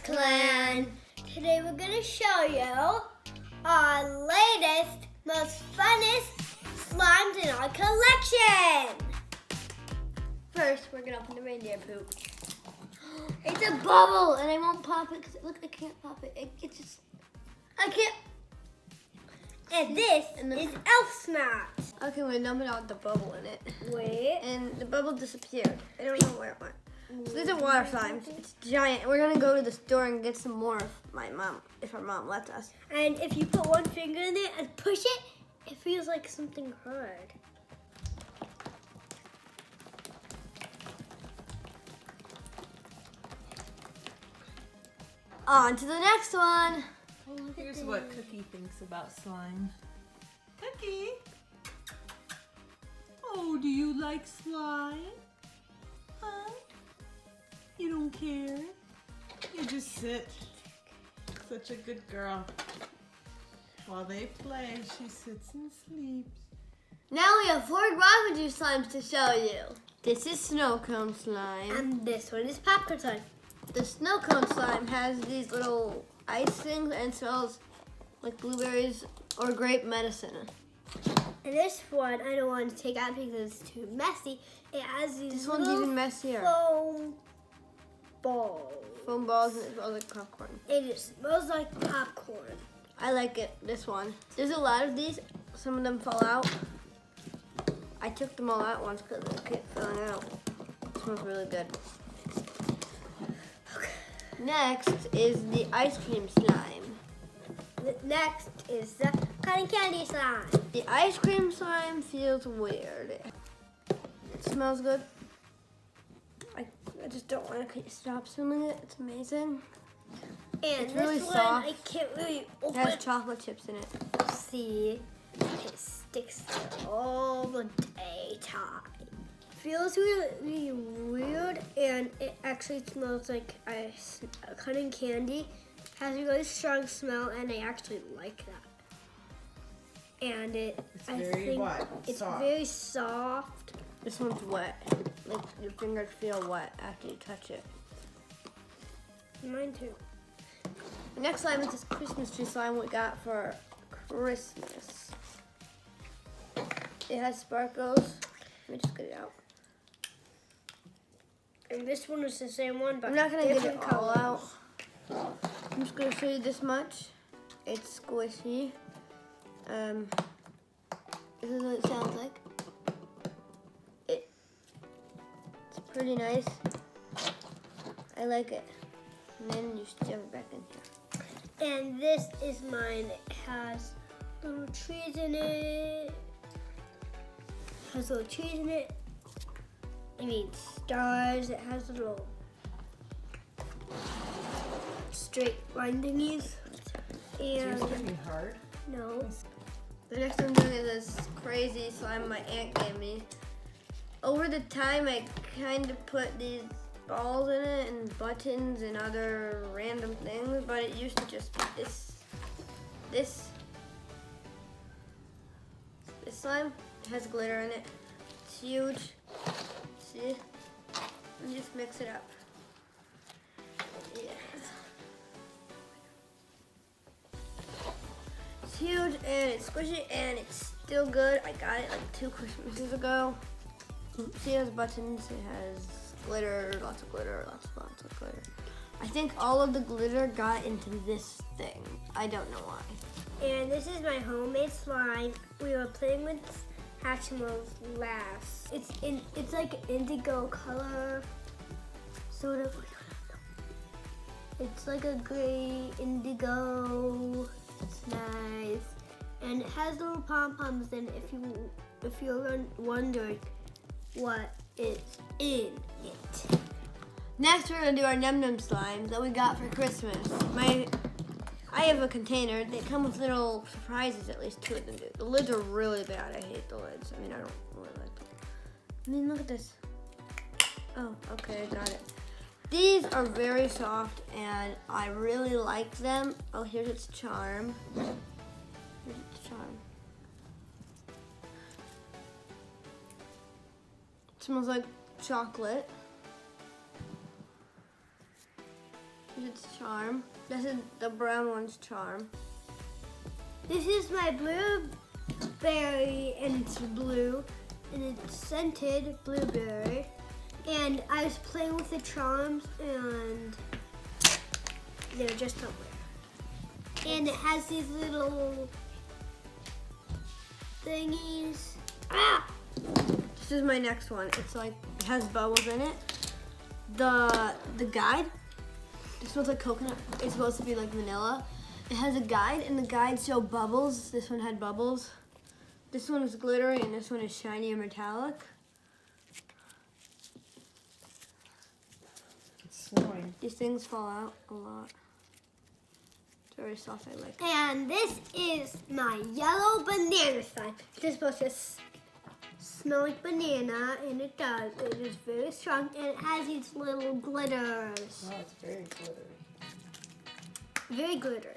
Clan. Today we're going to show you our latest, most funnest slimes in our collection. First, we're going to open the reindeer poop. It's a bubble, and I won't pop it because look, I can't pop it. I can't. And this is Elf Smart. Okay, we're dumping out the bubble in it. Wait. And the bubble disappeared. I don't know where it went. So these are water slimes. It's giant. We're gonna go to the store and get some more if our mom lets us. And if you put one finger in it and push it, it feels like something hard. On to the next one. Here's what Cookie thinks about slime. Cookie! Oh, do you like slime? Huh? You don't care? You just sit. Such a good girl. While they play, she sits and sleeps. Now we have 4 guava juice slimes to show you. This is snow cone slime. And this one is popcorn slime. The snow cone slime has these little ice things and smells like blueberries or grape medicine. And this one I don't want to take out because it's too messy. It has these This one's even messier. foam balls. Foam balls and it smells like popcorn. It smells like popcorn. I like it, this one. There's a lot of these. Some of them fall out. I took them all out once because they kept falling out. It smells really good. Next is the ice cream slime. Next is the cotton candy slime. The ice cream slime feels weird. It smells good. I just don't want to stop smelling it. It's amazing. And It's really this one soft. I can't really It open. has chocolate chips in it. See, it sticks to all the daytime. Feels really weird, and it actually smells like a cotton candy. Has a really strong smell, and I actually like that. And It's very what? it's Soft. very soft. This one's wet. Like your fingers feel wet after you touch it. Mine too. The next slime is this Christmas tree slime we got for Christmas. It has sparkles. Let me just get it out. And this one is the same one, but I'm not gonna get different it all colors. out. I'm just gonna show you this much. It's squishy. This is what it sounds like. It's pretty nice. I like it. And then you shove it back in here. And this is mine. It has little trees in it. Has little trees in it. I mean stars. It has little straight line thingies. And Yours gonna be hard. no. The next I'm doing is this crazy slime my aunt gave me. Over the time, I kind of put these balls in it and buttons and other random things, but it used to just be this slime has glitter in it. It's huge. See? And just mix it up. Yes. It's huge and it's squishy and it's still good. I got it like 2 Christmases ago. See, it has buttons, it has glitter, lots of glitter, lots of glitter. I think all of the glitter got into this thing. I don't know why. And this is my homemade slime. We were playing with Hatchimals last. It's like an indigo color, sort of. It's like a gray indigo. It's nice, and it has little pom poms in it. If you're wondering what is in it. Next, we're gonna do our Num Num slimes that we got for Christmas. I have a container. They come with little surprises, at least 2 of them do. The lids are really bad. I hate the lids. I mean, I don't really like them. I mean, look at this. Oh, okay, I got it. These are very soft, and I really like them. Oh, here's its charm. Here's its charm. It smells like chocolate. Here's its charm. This is the brown one's charm. This is my blueberry, and it's blue, and it's scented blueberry. And I was playing with the charms, and they're just somewhere. And it has these little thingies. Ah! This is my next one. It's like, it has bubbles in it. The guide, it smells like coconut. It's supposed to be like vanilla. It has a guide, and the guide show bubbles. This one had bubbles. This one is glittery, and this one is shiny and metallic. It's snowing. These things fall out a lot. It's very soft, I like it. And this is my yellow banana slime. It's supposed to smell like banana, and it does. It is very strong, and it has these little glitters. Oh, it's very glittery. Very glittery.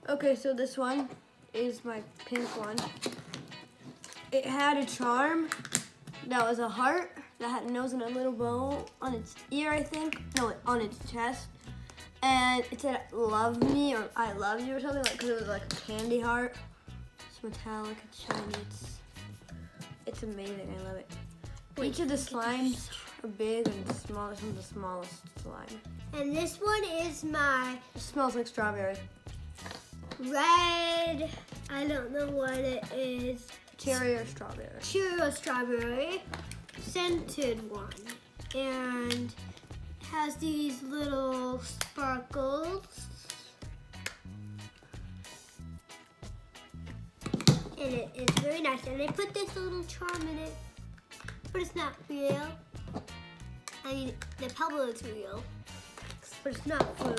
Okay, so this one is my pink one. It had a charm that was a heart that had a nose and a little bow on its ear, I think. No, on its chest. And it said, love me, or I love you, or something, like, because it was like a candy heart. It's metallic, it's shiny, it's amazing, I love it. Each of the slimes are big and small. This one's the smallest slime. And this one is my It smells like strawberry. red, I don't know what it is, Cherry or strawberry. Cheerio strawberry scented one. And has these little sparkles. And it is very nice. And I put this little charm in it, but it's not real. I mean, the pebble is real, but it's not for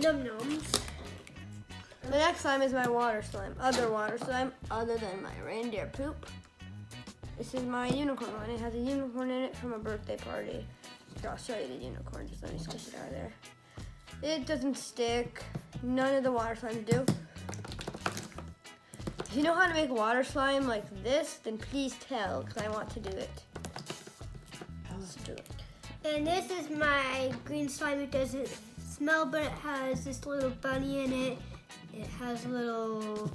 num-nums. The next slime is my water slime. Other water slime, other than my reindeer poop. This is my unicorn one. It has a unicorn in it from a birthday party. Here, I'll show you the unicorn. Just let me squish it out of there. It doesn't stick. None of the water slimes do. If you know how to make water slime like this, then please tell, because I want to do it. Let's do it. And this is my green slime. It doesn't smell, but it has this little bunny in it. It has little,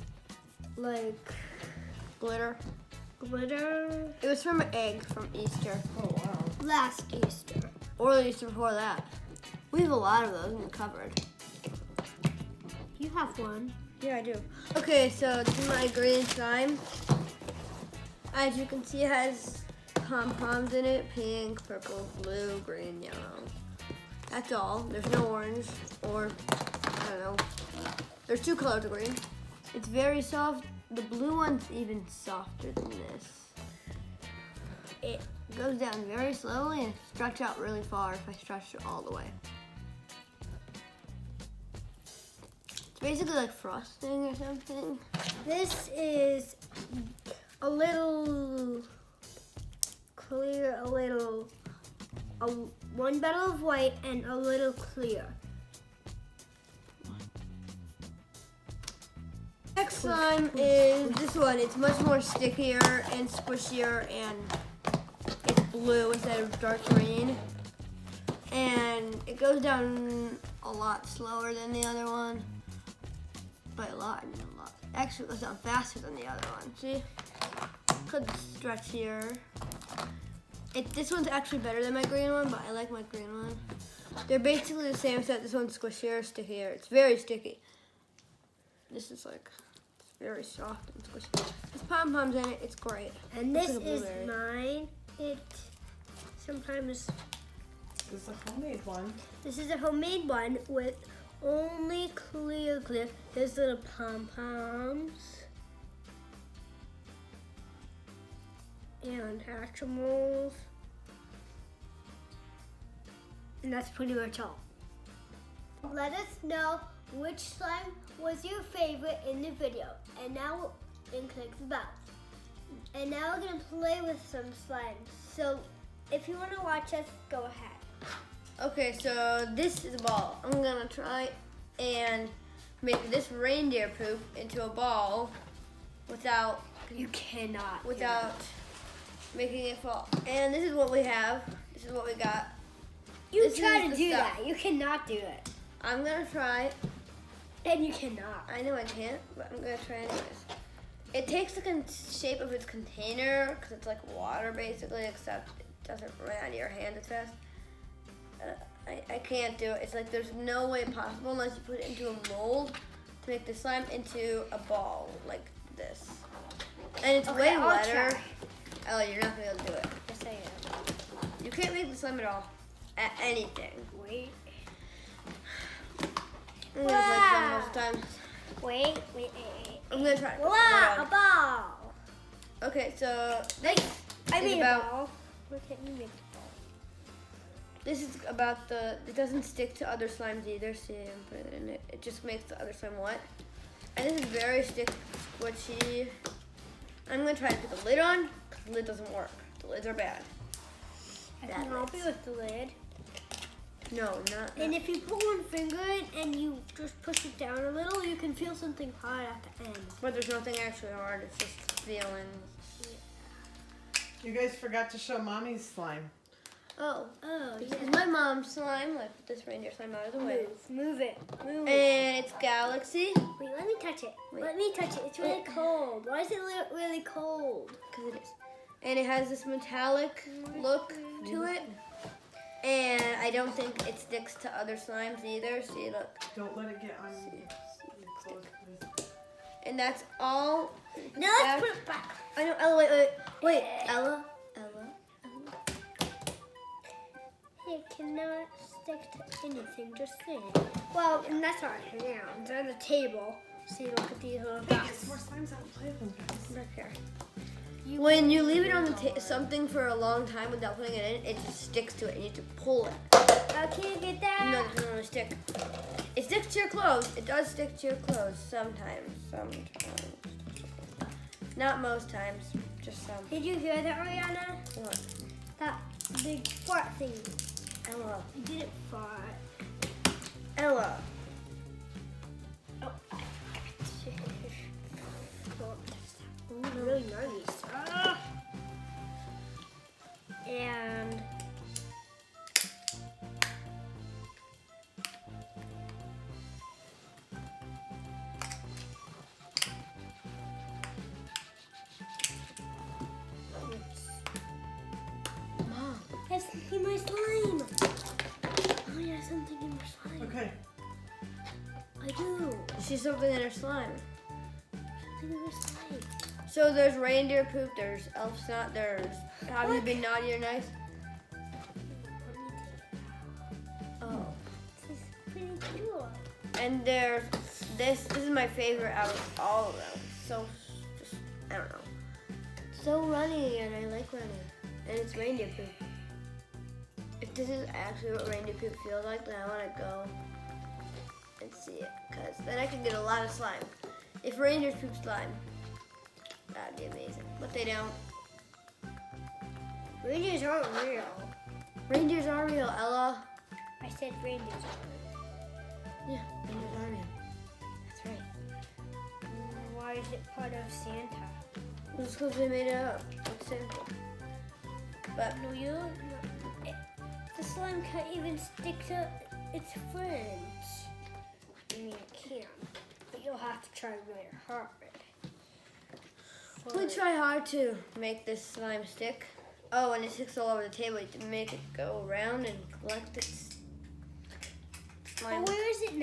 like, Glitter. glitter. It was from an egg from Easter. Oh, wow. Last Easter. Or the Easter before that. We have a lot of those in the cupboard. You have one. Yeah, I do. Okay, so this is my green slime. As you can see, it has pom-poms in it. Pink, purple, blue, green, yellow. That's all. There's no orange or, I don't know. There's two colors of green. It's very soft. The blue one's even softer than this. It goes down very slowly and stretches out really far if I stretch it all the way. It's basically like frosting or something. This is a little clear, one bottle of white and a little clear. Next slime is this one. It's much more stickier and squishier, and it's blue instead of dark green. And it goes down a lot slower than the other one. By a lot, I mean a lot. Actually, it goes down faster than the other one. See? Could stretch here. This one's actually better than my green one, but I like my green one. They're basically the same, except this one's squishier, stickier. It's very sticky. This is like, it's very soft and squishy. There's pom-poms in it. It's great. And Looks this like a is blueberry. mine. It sometimes, This is a homemade one. this is a homemade one with only clear glitter. There's little pom-poms. And Hatchimals. And that's pretty much all. Let us know which slime was your favorite in the video. And now, and click the bell. And now we're gonna play with some slimes. So if you wanna watch us, go ahead. Okay, so this is a ball. I'm gonna try and make this reindeer poop into a ball without You cannot. making it fall. And this is what we have. This is what we got. You This try is to the do stuff. that. You cannot do it. I'm gonna try. And you cannot. I know I can't, but I'm gonna try anyways. It takes the shape of its container because it's like water basically, except it doesn't run out of your hand as fast. I can't do it. It's like there's no way possible unless you put it into a mold to make the slime into a ball like this. And it's way I'll wetter. try. Oh, you're not gonna be able to do it. Yes, I am. You can't make the slime at all. At anything. Wait. I'm gonna play some most times. Wait. I'm gonna try. Wow, a ball. Okay, so Like, I It's made about- a ball. Why can't you make a ball? this is about it doesn't stick to other slimes either. See, I'm putting it in it. It just makes the other slime wet. And this is very squishy. I'm gonna try to put the lid on because the lid doesn't work. The lids are bad. I Bad can help you lids. with the lid. No, not. And if you put one finger in and you just push it down a little, you can feel something hot at the end. But there's nothing actually hard. It's just feeling. You guys forgot to show Mommy's slime. Oh, Oh, this yeah. is my mom's slime. Let's put this reindeer slime out of the way. Move it. And it's Galaxy. Wait, let me touch it. Wait. Let me touch it. It's really cold. Why is it really cold? Because it is. And it has this metallic look to it. And I don't think it sticks to other slimes either. See, look. Don't let it get on your clothes, please. And that's all. Now let's put it back. I know, Ella, wait. Ella. It cannot stick to anything, just saying. Well, and that's our hands on the table. See, look at these little Get dots. some more slimes out and play with them, guys. Look here. When you leave it on the something for a long time without putting it in, it just sticks to it. You need to pull it. Oh, can you get that? No, it doesn't really stick. It sticks to your clothes. It does stick to your clothes sometimes. Not most times, just some. Did you hear that, Ariana? What? That big fart thing. Ella. You didn't fart. Ella. Oh, I got you. Ooh, really nice. Ah. And Mom. I have something in my slime. Oh, yeah, something in my slime. Okay. I do. She's something in her slime. Something in my slime. So there's reindeer poop, there's elf snot, there's have you been naughty or nice? Let me take it. Oh. This is pretty cool. And there's this is my favorite out of all of them. So just I don't know. So runny and I like running. And it's reindeer poop. If this is actually what reindeer poop feels like, then I wanna go and see it. Cause then I can get a lot of slime. If reindeers poop slime, that'd be amazing. But they don't. Reindeers aren't real. Reindeers are real, Ella. I said reindeers are real. Yeah, reindeers are real. That's right. Why is it part of Santa? Just because they made it up. It's simple. But No, you don't. The slime can't even stick to its friends. I mean, it can, but you'll have to try really hard. we try hard to make this slime stick. Oh, and it sticks all over the table. You have to make it go around and collect its slime. But where is it now?